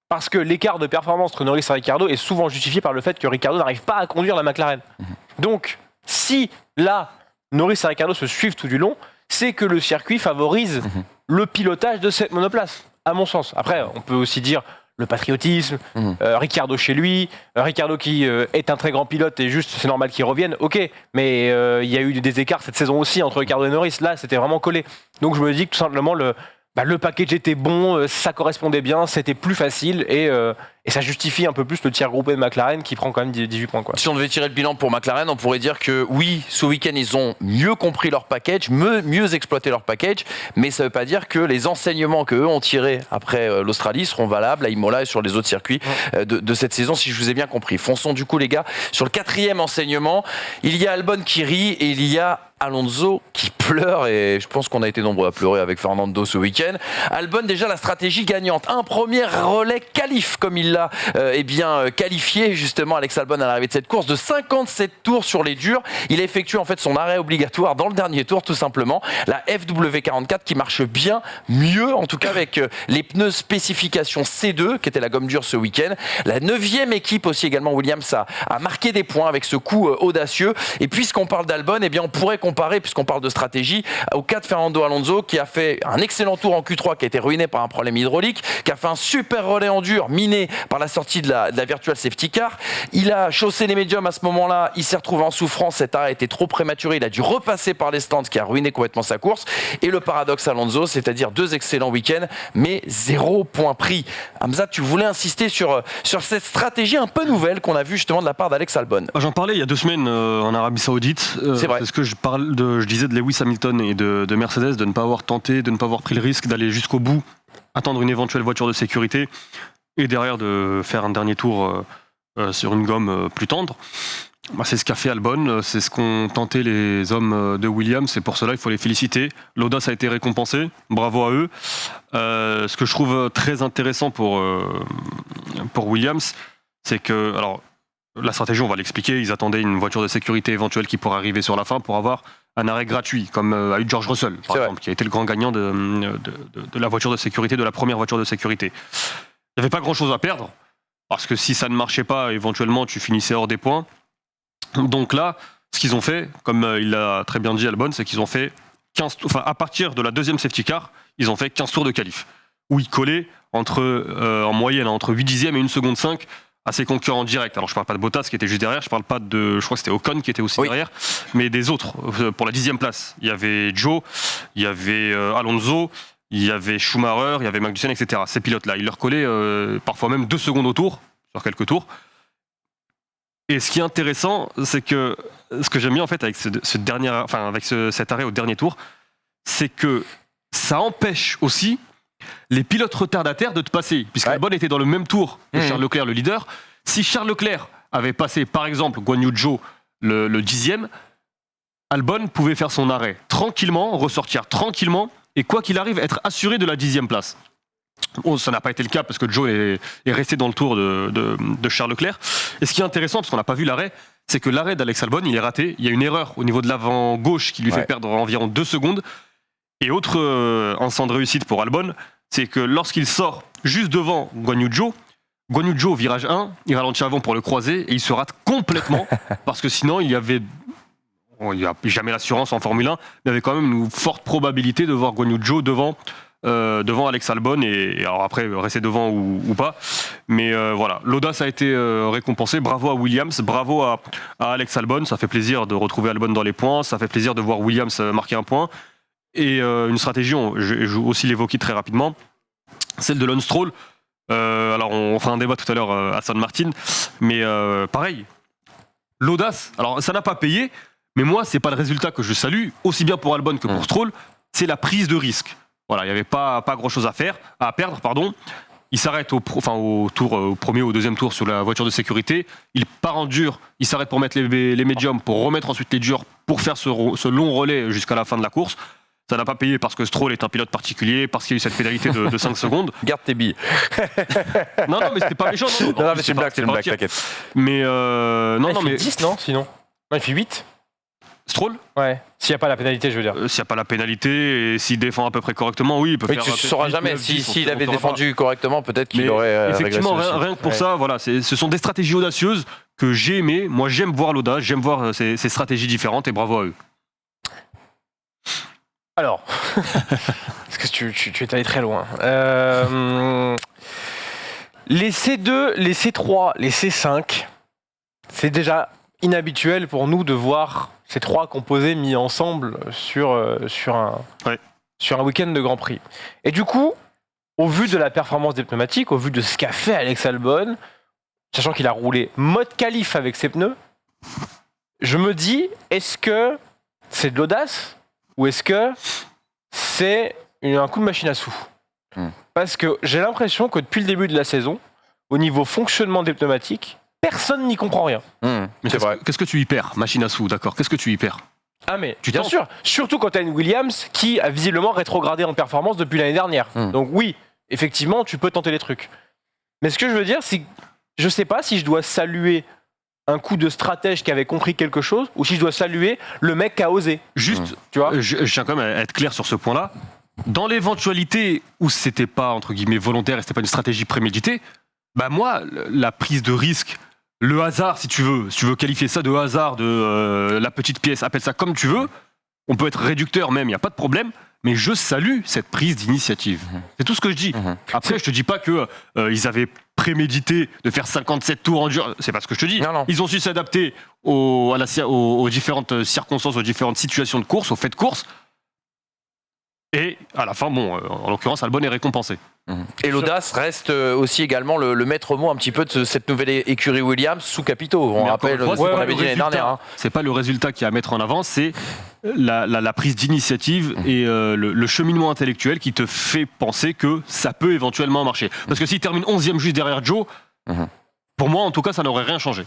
Parce que l'écart de performance entre Norris et Ricciardo est souvent justifié par le fait que Ricciardo n'arrive pas à conduire la McLaren. Donc, si là, Norris et Ricciardo se suivent tout du long, c'est que le circuit favorise le pilotage de cette monoplace, à mon sens. Après, on peut aussi dire le patriotisme, Ricciardo chez lui, Ricciardo qui est un très grand pilote et juste c'est normal qu'il revienne, ok, mais il y a eu des écarts cette saison aussi entre Ricciardo et Norris, là c'était vraiment collé. Donc je me dis que tout simplement le package était bon, ça correspondait bien, c'était plus facile et ça justifie un peu plus le tir groupé de McLaren qui prend quand même 18 points. Quoi. Si on devait tirer le bilan pour McLaren, on pourrait dire que oui, ce week-end, ils ont mieux compris leur package, mieux exploité leur package, mais ça ne veut pas dire que les enseignements qu'eux ont tirés après l'Australie seront valables à Imola et sur les autres circuits de cette saison, si je vous ai bien compris. Fonçons du coup, les gars, sur le 4e enseignement. Il y a Albon qui rit et il y a Alonso qui pleure, et je pense qu'on a été nombreux à pleurer avec Fernando ce week-end. Albon, déjà la stratégie gagnante, un premier relais qualif comme il l'a qualifié justement Alex Albon à l'arrivée de cette course, de 57 tours sur les durs. Il a effectué en fait son arrêt obligatoire dans le dernier tour tout simplement, la FW44 qui marche bien mieux en tout cas avec les pneus spécification C2 qui était la gomme dure ce week-end. La 9e équipe aussi également, Williams a marqué des points avec ce coup audacieux, et puisqu'on parle d'Albon, eh bien on pourrait comparer, puisqu'on parle de stratégie, au cas de Fernando Alonso qui a fait un excellent tour en Q3 qui a été ruiné par un problème hydraulique, qui a fait un super relais en dur miné par la sortie de la virtual safety car. Il a chaussé les médiums à ce moment-là, il s'est retrouvé en souffrance, cet arrêt était trop prématuré, il a dû repasser par les stands, ce qui a ruiné complètement sa course. Et le paradoxe Alonso, c'est-à-dire 2 excellents week-ends mais 0 point pris. Hamza, tu voulais insister sur cette stratégie un peu nouvelle qu'on a vue justement de la part d'Alex Albon. J'en parlais il y a 2 semaines en Arabie Saoudite. C'est vrai. C'est ce que je disais de Lewis Hamilton et de Mercedes, de ne pas avoir tenté, de ne pas avoir pris le risque d'aller jusqu'au bout, attendre une éventuelle voiture de sécurité et derrière de faire un dernier tour sur une gomme plus tendre. C'est ce qu'a fait Albon, c'est ce qu'ont tenté les hommes de Williams, et pour cela il faut les féliciter. L'audace a été récompensée, bravo à eux. Ce que je trouve très intéressant pour Williams, c'est que, alors, la stratégie, on va l'expliquer, ils attendaient une voiture de sécurité éventuelle qui pourrait arriver sur la fin pour avoir un arrêt gratuit, comme a eu George Russell, par exemple, qui a été le grand gagnant de la voiture de sécurité, de la première voiture de sécurité. Il n'y avait pas grand-chose à perdre, parce que si ça ne marchait pas, éventuellement, tu finissais hors des points. Donc là, ce qu'ils ont fait, comme il l'a très bien dit Albon, c'est qu'ils ont fait 15 tours, à partir de la 2e safety car, ils ont fait 15 tours de qualif, où ils collaient en moyenne entre 8 dixièmes et 1 seconde 5 à ses concurrents directs. Alors je parle pas de Bottas qui était juste derrière, je parle pas je crois que c'était Ocon qui était aussi derrière, mais des autres, pour la 10e place. Il y avait Joe, il y avait Alonso, il y avait Schumacher, il y avait Magnussen, etc. Ces pilotes-là, ils leur collaient parfois même 2 secondes au tour, sur quelques tours. Et ce qui est intéressant, c'est que ce que j'aime bien en fait avec cet arrêt au dernier tour, c'est que ça empêche aussi les pilotes retardataires de te passer, puisque Albon était dans le même tour que Charles Leclerc, le leader. Si Charles Leclerc avait passé, par exemple, Guan Yu Zhou le 10e, Albon pouvait faire son arrêt tranquillement, ressortir tranquillement, et quoi qu'il arrive, être assuré de la 10e place. Bon, ça n'a pas été le cas parce que Joe est resté dans le tour de Charles Leclerc. Et ce qui est intéressant, parce qu'on n'a pas vu l'arrêt, c'est que l'arrêt d'Alex Albon, il est raté. Il y a une erreur au niveau de l'avant gauche qui lui fait perdre environ 2 secondes. Et autre instant de réussite pour Albon, c'est que lorsqu'il sort juste devant Guan Yu Zhou au virage 1, il ralentit avant pour le croiser et il se rate complètement parce que sinon il n'y a jamais l'assurance en Formule 1, mais il y avait quand même une forte probabilité de voir Guan Yu Zhou devant Alex Albon et alors après rester devant ou pas. Mais voilà, l'audace a été récompensée. Bravo à Williams, bravo à Alex Albon. Ça fait plaisir de retrouver Albon dans les points, ça fait plaisir de voir Williams marquer un point. Et une stratégie, je vais aussi l'évoquer très rapidement, celle de Lance Stroll. Alors on fera un débat tout à l'heure à Aston Martin, mais pareil, l'audace, alors ça n'a pas payé, mais moi c'est pas le résultat que je salue, aussi bien pour Albon que pour Stroll, c'est la prise de risque. Voilà, il n'y avait pas grand chose à perdre. Il s'arrête au premier ou au 2e tour sur la voiture de sécurité. Il part en dur, il s'arrête pour mettre les médiums, pour remettre ensuite les durs, pour faire ce long relais jusqu'à la fin de la course. Ça n'a pas payé parce que Stroll est un pilote particulier, parce qu'il y a eu cette pénalité de 5 secondes. Garde tes billes. Non, mais c'était pas méchant. Non, mais c'est une blague, t'inquiète. Mais il fait 10, non, sinon non, il fait 8. Stroll ? Ouais. S'il n'y a pas la pénalité, je veux dire. S'il n'y a pas la pénalité et s'il défend à peu près correctement, oui, il peut faire. Tu ne sauras jamais. S'il avait défendu correctement, peut-être qu'il aurait. Effectivement, rien que pour ça, voilà, ce sont des stratégies audacieuses que j'ai aimées. Moi, j'aime voir l'audace, j'aime voir ces stratégies différentes et bravo à eux. Alors, parce que tu es allé très loin. Les C2, les C3, les C5, c'est déjà inhabituel pour nous de voir ces 3 composés mis ensemble sur sur un week-end de Grand Prix. Et du coup, au vu de la performance des pneumatiques, au vu de ce qu'a fait Alex Albon, sachant qu'il a roulé mode qualif avec ses pneus, je me dis, est-ce que c'est de l'audace ou est-ce que c'est un coup de machine à sous? Parce que j'ai l'impression que depuis le début de la saison, au niveau fonctionnement des pneumatiques, personne n'y comprend rien. Mais qu'est-ce que tu y perds, machine à sous, d'accord? Qu'est-ce que tu y perds? Ah mais Tu bien tentes. sûr, surtout quand tu as une Williams qui a visiblement rétrogradé en performance depuis l'année dernière. Donc oui, effectivement, tu peux tenter des trucs. Mais ce que je veux dire, c'est que je sais pas si je dois saluer un coup de stratège qui avait compris quelque chose ou si je dois saluer le mec qui a osé. Juste, Tu vois, je tiens quand même à être clair sur ce point-là. Dans l'éventualité où c'était pas entre guillemets volontaire et c'était pas une stratégie préméditée, bah moi, la prise de risque, le hasard, si tu veux qualifier ça de hasard, de la petite pièce, appelle ça comme tu veux, on peut être réducteur même, il n'y a pas de problème, mais je salue cette prise d'initiative. C'est tout ce que je dis. Après, je te dis pas que ils avaient prémédité de faire 57 tours en dur, c'est pas ce que je te dis. Non. Ils ont su s'adapter aux différentes circonstances, aux différentes situations de course, aux faits de course. Et à la fin, bon, en l'occurrence, Albon est récompensé. Et l'audace reste aussi également le maître mot un petit peu de cette nouvelle écurie Williams sous capitaux. On Mais rappelle encore une ce fois, qu'on c'est pas avait le dit l'année dernière. Hein. C'est pas le résultat qui est à mettre en avant, c'est la prise d'initiative et le cheminement intellectuel qui te fait penser que ça peut éventuellement marcher. Parce que s'il termine 11e juste derrière Joe, pour moi en tout cas ça n'aurait rien changé.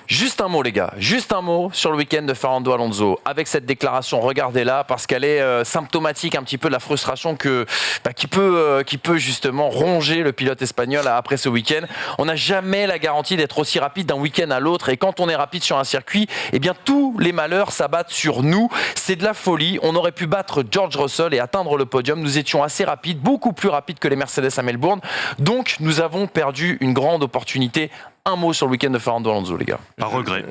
Juste un mot les gars, juste un mot sur le week-end de Fernando Alonso. Avec cette déclaration, regardez-la parce qu'elle est symptomatique un petit peu de la frustration qui peut justement ronger le pilote espagnol après ce week-end. On n'a jamais la garantie d'être aussi rapide d'un week-end à l'autre et quand on est rapide sur un circuit, eh bien tous les malheurs s'abattent sur nous. C'est de la folie. On aurait pu battre George Russell et atteindre le podium. Nous étions assez rapides, beaucoup plus rapides que les Mercedes à Melbourne. Donc nous avons perdu une grande opportunité. Un mot sur le week-end de Fernando Alonso, les gars. Par regret.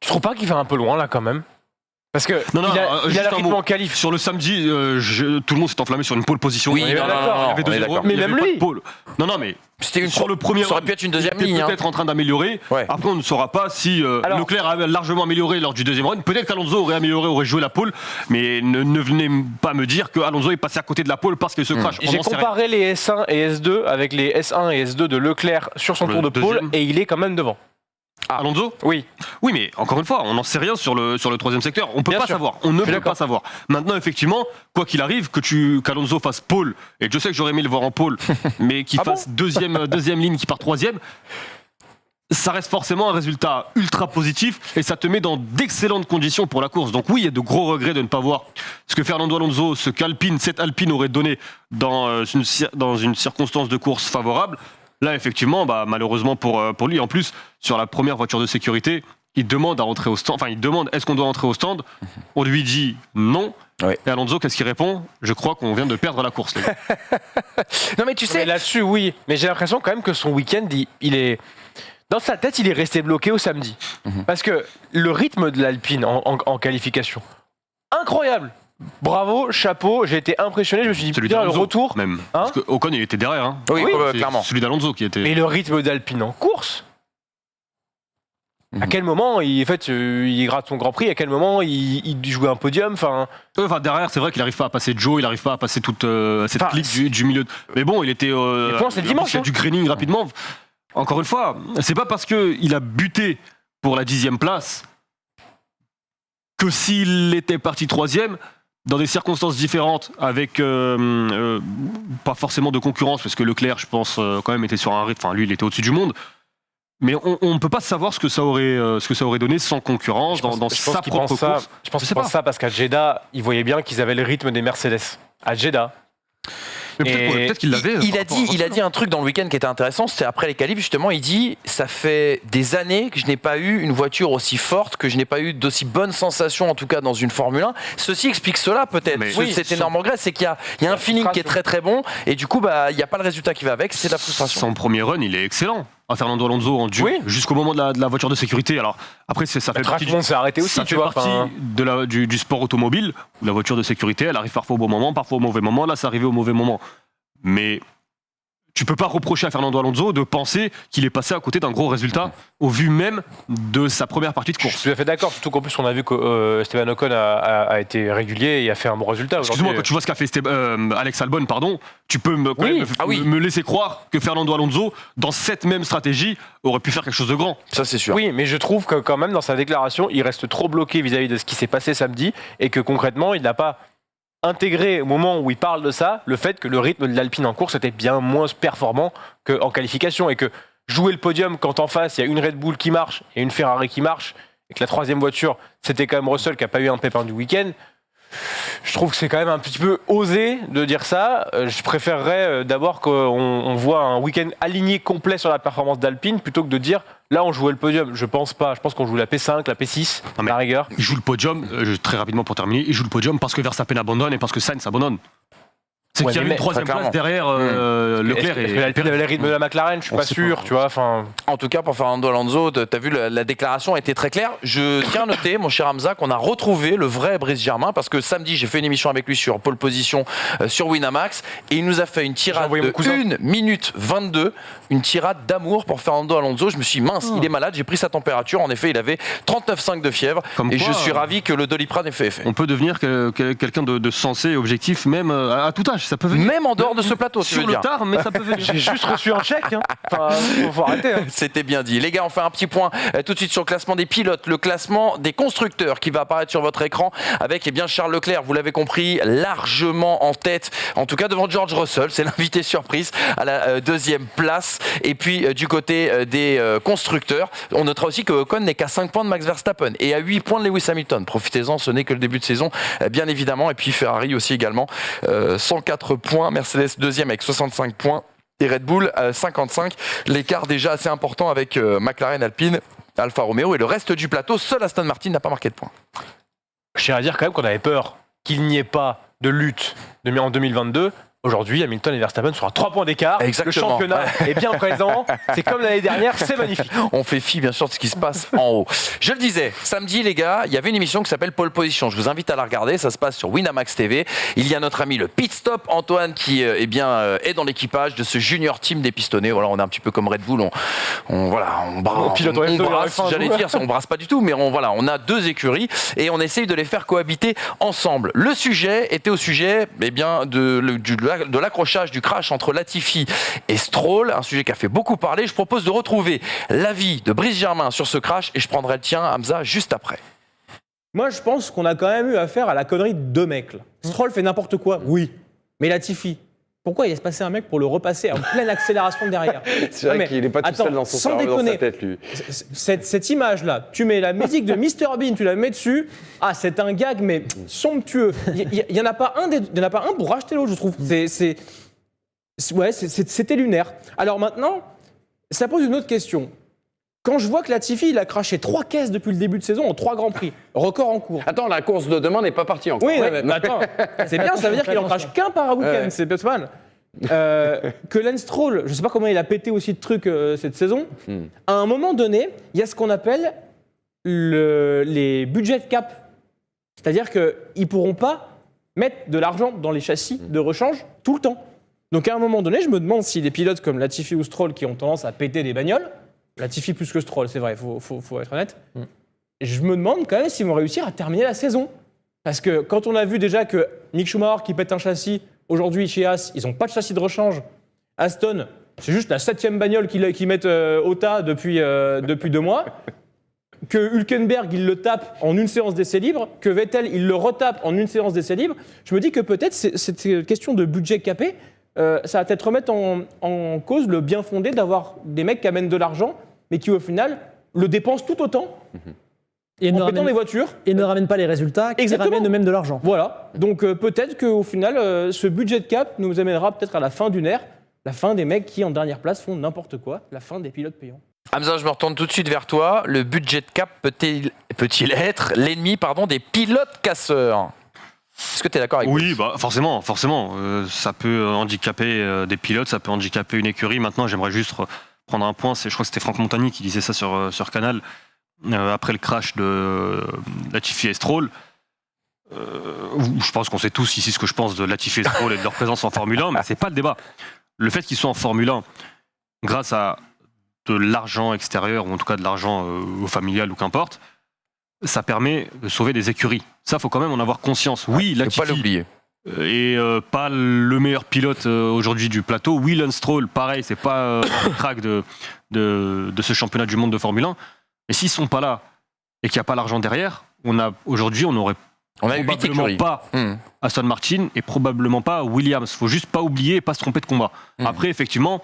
tu trouves pas qu'il va un peu loin là quand même? Parce que Non, il a juste le un rythme mot. en qualif. Sur le samedi, tout le monde s'est enflammé sur une pole position. Oui, Il y avait non, d'accord, non, non, il y avait on est 2-0, d'accord. il y Mais avait même pas lui. de pole. Non, mais C'était sur le premier ça aurait pu être une deuxième il était ligne. Hein. peut-être en train d'améliorer. Ouais. Après, on ne saura pas si Alors- Leclerc a largement amélioré lors du deuxième round. Peut-être qu'Alonso aurait amélioré, aurait joué la pole, mais ne venez pas me dire qu'Alonso est passé à côté de la pole parce qu'il se crache. On J'ai n'en sait rien. comparé les S1 et S2 avec les S1 et S2 de Leclerc sur son Le tour de pôle deuxième. et il est quand même devant. Alonso ? Oui. Oui, mais encore une fois, on n'en sait rien sur le troisième secteur. On peut Bien pas sûr. savoir. On ne Je suis peut d'accord. pas savoir. Maintenant, effectivement, quoi qu'il arrive, qu'Alonso fasse pole, et je sais que j'aurais aimé le voir en pole, mais qu'il Ah fasse deuxième ligne, qui part troisième, ça reste forcément un résultat ultra positif et ça te met dans d'excellentes conditions pour la course. Donc oui, il y a de gros regrets de ne pas voir ce que Fernando Alonso, cette Alpine aurait donné dans une circonstance de course favorable. Là, effectivement, malheureusement pour lui, en plus, sur la première voiture de sécurité, il demande à rentrer au stand. Enfin, il demande est-ce qu'on doit entrer au stand. On lui dit non. Ouais. Et Alonso, qu'est-ce qu'il répond? Je crois qu'on vient de perdre la course, les gars. Non mais tu Mais sais, là-dessus, oui. Mais j'ai l'impression quand même que son week-end, il est. Dans sa tête, il est resté bloqué au samedi. Parce que le rythme de l'Alpine en qualification, incroyable. Bravo, chapeau, j'ai été impressionné. Je me suis dit, Celui putain, le d'Alonso, retour. même. Parce que Ocon, il était derrière. Hein. oui, Oui, C'est clairement. celui d'Alonso qui était. Mais le rythme d'Alpine en course, à quel moment il gratte son Grand Prix, à quel moment il jouait un podium, enfin. Derrière, c'est vrai qu'il n'arrive pas à passer Joe, il n'arrive pas à passer toute cette Enfin, clique du milieu. Mais bon, il était. Les points, c'est le dimanche, Il y a hein. du graining rapidement. Encore une fois, c'est pas parce qu'il a buté pour la 10e place que s'il était parti 3e, dans des circonstances différentes, avec pas forcément de concurrence, parce que Leclerc, je pense, quand même était sur un rythme. Enfin, lui, il était au-dessus du monde. Mais on ne peut pas savoir ce que ça aurait donné sans concurrence dans sa qu'il propre pense ça. course. Je pense Je qu'il sais pense pas. ça parce qu'à Jeddah, il voyait bien qu'ils avaient le rythme des Mercedes. À Jeddah. Mais peut-être qu'il l'avait. Il a dit un truc dans le week-end qui était intéressant, c'était après les qualifs justement, il dit ça fait des années que je n'ai pas eu une voiture aussi forte, que je n'ai pas eu d'aussi bonnes sensations en tout cas dans une Formule 1. Ceci explique cela peut-être, Mais cet énorme regret, c'est qu'il y a un feeling qui est très très bon et du coup il n'y a pas le résultat qui va avec, c'est de la frustration. Son premier run, il est excellent. Fernando Alonso en dur, Oui. jusqu'au moment de la voiture de sécurité. Alors après, ça fait Tout partie le monde s'est arrêté aussi, ça tu fait vois. partie enfin. du sport automobile où la voiture de sécurité, elle arrive parfois au bon moment, parfois au mauvais moment. Là, ça arrivait au mauvais moment. Mais tu peux pas reprocher à Fernando Alonso de penser qu'il est passé à côté d'un gros résultat au vu même de sa première partie de Je course. suis tout à fait d'accord, surtout qu'en plus on a vu que Esteban Ocon a été régulier et a fait un bon résultat. Excuse-moi, quand tu vois ce qu'a fait Alex Albon, tu peux me laisser croire que Fernando Alonso, dans cette même stratégie, aurait pu faire quelque chose de grand. Ça, c'est sûr. Oui, mais je trouve que quand même dans sa déclaration, il reste trop bloqué vis-à-vis de ce qui s'est passé samedi et que concrètement, il n'a pas intégré au moment où il parle de ça le fait que le rythme de l'Alpine en course était bien moins performant qu'en qualification et que jouer le podium quand en face il y a une Red Bull qui marche et une Ferrari qui marche et que la troisième voiture c'était quand même Russell qui n'a pas eu un pépin du week-end. Je trouve que c'est quand même un petit peu osé de dire ça. Je préférerais d'abord qu'on voit un week-end aligné complet sur la performance d'Alpine plutôt que de dire là on jouait le podium. Je pense pas. Je pense qu'on joue la P5, la P6, la rigueur. Il joue le podium, très rapidement pour terminer, il joue le podium parce que Verstappen abandonne et parce que Sainz abandonne. C'est qu'il y a une troisième place derrière Leclerc et l'Alpine avait le rythme de la McLaren, je suis pas sûr, tu vois. En tout cas, pour Fernando Alonso, tu as vu, la déclaration était très claire. Je tiens à noter, mon cher Hamza, qu'on a retrouvé le vrai Brice Germain parce que samedi, j'ai fait une émission avec lui sur Pole Position sur Winamax et il nous a fait une tirade de 1 minute 22, une tirade d'amour pour Fernando Alonso. Je me suis dit, mince, il est malade, j'ai pris sa température. En effet, il avait 39,5 de fièvre et je suis ravi que le Doliprane ait fait effet. On peut devenir quelqu'un de sensé et objectif, même à tout âge. Ça peut venir. Même en dehors de ce plateau, sur le tard, mais ça peut venir. J'ai juste reçu un chèque. Enfin, faut arrêter. C'était bien dit. Les gars, on fait un petit point tout de suite sur le classement des pilotes, le classement des constructeurs qui va apparaître sur votre écran avec Charles Leclerc, vous l'avez compris, largement en tête, en tout cas devant George Russell, c'est l'invité surprise à la deuxième place. Et puis du côté des constructeurs, on notera aussi que Ocon n'est qu'à 5 points de Max Verstappen et à 8 points de Lewis Hamilton. Profitez-en, ce n'est que le début de saison, bien évidemment. Et puis Ferrari aussi également, 104 points, Mercedes deuxième avec 65 points et Red Bull 55. L'écart déjà assez important avec McLaren, Alpine, Alfa Romeo et le reste du plateau. Seul Aston Martin n'a pas marqué de points. Je tiens à dire quand même qu'on avait peur qu'il n'y ait pas de lutte en 2022. Aujourd'hui, Hamilton et Verstappen sont à 3 points d'écart. Exactement. Le championnat est bien présent. C'est comme l'année dernière, c'est magnifique. On fait fi, bien sûr, de ce qui se passe en haut. Je le disais, samedi, les gars, il y avait une émission qui s'appelle Pole Position. Je vous invite à la regarder. Ça se passe sur Winamax TV. Il y a notre ami le Pit Stop, Antoine, qui est dans l'équipage de ce junior team des pistonnés. Voilà, on est un petit peu comme Red Bull. On brasse, j'allais dire, on brasse pas du tout, mais on a 2 écuries et on essaye de les faire cohabiter ensemble. Le sujet était au sujet, de l'accrochage du crash entre Latifi et Stroll, un sujet qui a fait beaucoup parler. Je propose de retrouver l'avis de Brice Germain sur ce crash et je prendrai le tien, Hamza, juste après. Moi, je pense qu'on a quand même eu affaire à la connerie de 2 mecs. Là. Stroll fait n'importe quoi, oui. Mais Latifi, pourquoi il laisse passer un mec pour le repasser en pleine accélération derrière? C'est vrai qu'il n'est pas tout seul dans son cerveau, dans sa tête, lui. Cette image-là, tu mets la musique de Mr Bean, tu la mets dessus. Ah, c'est un gag, mais somptueux. Il n'y en a pas un pour racheter l'autre, je trouve. C'était lunaire. Alors maintenant, ça pose une autre question. Quand je vois que Latifi, il a craché 3 caisses depuis le début de saison en 3 Grands Prix, record en cours. Attends, la course de demain n'est pas partie encore. Oui, mais attends, c'est bien, ça veut dire qu'il en crache qu'un par week-end, c'est pas mal. Que Lance Stroll, je sais pas comment il a pété aussi de trucs cette saison, à un moment donné, il y a ce qu'on appelle les budget cap. C'est-à-dire qu'ils ne pourront pas mettre de l'argent dans les châssis de rechange tout le temps. Donc à un moment donné, je me demande si des pilotes comme Latifi ou Stroll qui ont tendance à péter des bagnoles, Latifi plus que Stroll, c'est vrai, faut être honnête. Je me demande quand même s'ils vont réussir à terminer la saison. Parce que quand on a vu déjà que Mick Schumacher qui pète un châssis, aujourd'hui chez Haas, ils n'ont pas de châssis de rechange. Aston, c'est juste la 7e bagnole qu'ils mettent au tas depuis 2 mois. Que Hülkenberg, il le tape en une séance d'essai libre. Que Vettel, il le retape en une séance d'essai libre. Je me dis que peut-être cette question de budget capé, ça va peut-être remettre en cause le bien fondé d'avoir des mecs qui amènent de l'argent, mais qui au final le dépensent tout autant et en pétant des voitures. Et ne ramènent pas les résultats, qui ramènent eux-mêmes de l'argent. Voilà, donc peut-être qu'au final, ce budget cap nous amènera peut-être à la fin d'une ère, la fin des mecs qui en dernière place font n'importe quoi, la fin des pilotes payants. Hamza, je me retourne tout de suite vers toi. Le budget cap peut-il être l'ennemi des pilotes casseurs ? Est-ce que tu es d'accord avec Oui, forcément. Ça peut handicaper des pilotes, ça peut handicaper une écurie. Maintenant, j'aimerais juste prendre un point. Je crois que c'était Franck Montagny qui disait ça sur Canal, après le crash de Latifi et Stroll. Je pense qu'on sait tous ici ce que je pense de Latifi et Stroll et de leur présence en Formule 1, mais c'est pas le débat. le fait qu'ils soient en Formule 1, grâce à de l'argent extérieur, ou en tout cas de l'argent familial ou qu'importe, ça permet de sauver des écuries. Ça, faut quand même en avoir conscience. Oui, Latifi, pas l'oublier. Et pas le meilleur pilote aujourd'hui du plateau. Oui, Lance Stroll, pareil, c'est pas le crack de ce championnat du monde de Formule 1. Mais s'ils sont pas là et qu'il n'y a pas l'argent derrière, aujourd'hui, on aurait probablement pas Aston Martin et probablement pas Williams. Faut juste pas oublier et pas se tromper de combat. Après, effectivement,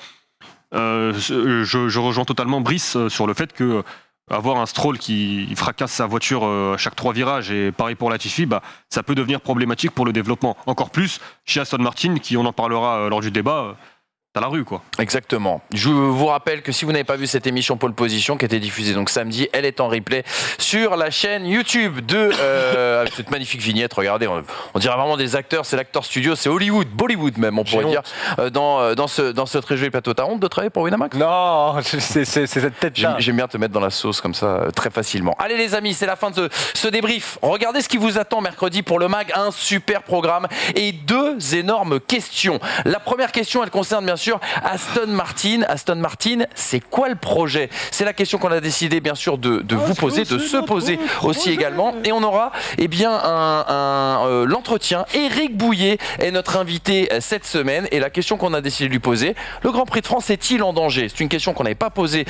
je rejoins totalement Brice sur le fait que avoir un Stroll qui fracasse sa voiture à chaque 3 virages et pareil pour Latifi, ça peut devenir problématique pour le développement. Encore plus chez Aston Martin, qui, on en parlera lors du débat, à la rue, quoi. Exactement. Je vous rappelle que si vous n'avez pas vu cette émission Pole Position qui a été diffusée donc samedi, elle est en replay sur la chaîne YouTube avec cette magnifique vignette. Regardez, on dirait vraiment des acteurs. C'est l'acteur studio, c'est Hollywood, Bollywood même, on pourrait dire, dans ce très joli plateau. T'as honte de travailler pour Winamax ? Non, c'est cette tête-là. J'aime bien te mettre dans la sauce comme ça, très facilement. Allez les amis, c'est la fin de ce débrief. Regardez ce qui vous attend mercredi pour le MAG. Un super programme et 2 énormes questions. La première question, elle concerne bien sûr Aston Martin. Aston Martin, c'est quoi le projet ? C'est la question qu'on a décidé bien sûr de vous poser, de se poser aussi également. Et on aura l'entretien. Éric Bouillet est notre invité cette semaine. Et la question qu'on a décidé de lui poser, le Grand Prix de France est-il en danger ? C'est une question qu'on n'avait pas posée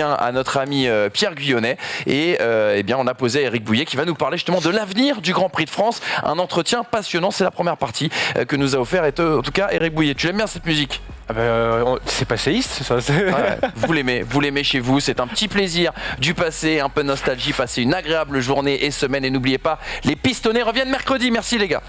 à notre ami Pierre Guyonnet. Et on a posé à Éric Bouillet qui va nous parler justement de l'avenir du Grand Prix de France. Un entretien passionnant. C'est la première partie que nous a offert en tout cas Éric Bouillet. Tu aimes bien cette musique ? C'est passéiste, ça. Ouais, vous l'aimez chez vous, c'est un petit plaisir du passé, un peu de nostalgie, passer une agréable journée et semaine et n'oubliez pas, les pistonnés reviennent mercredi, merci les gars.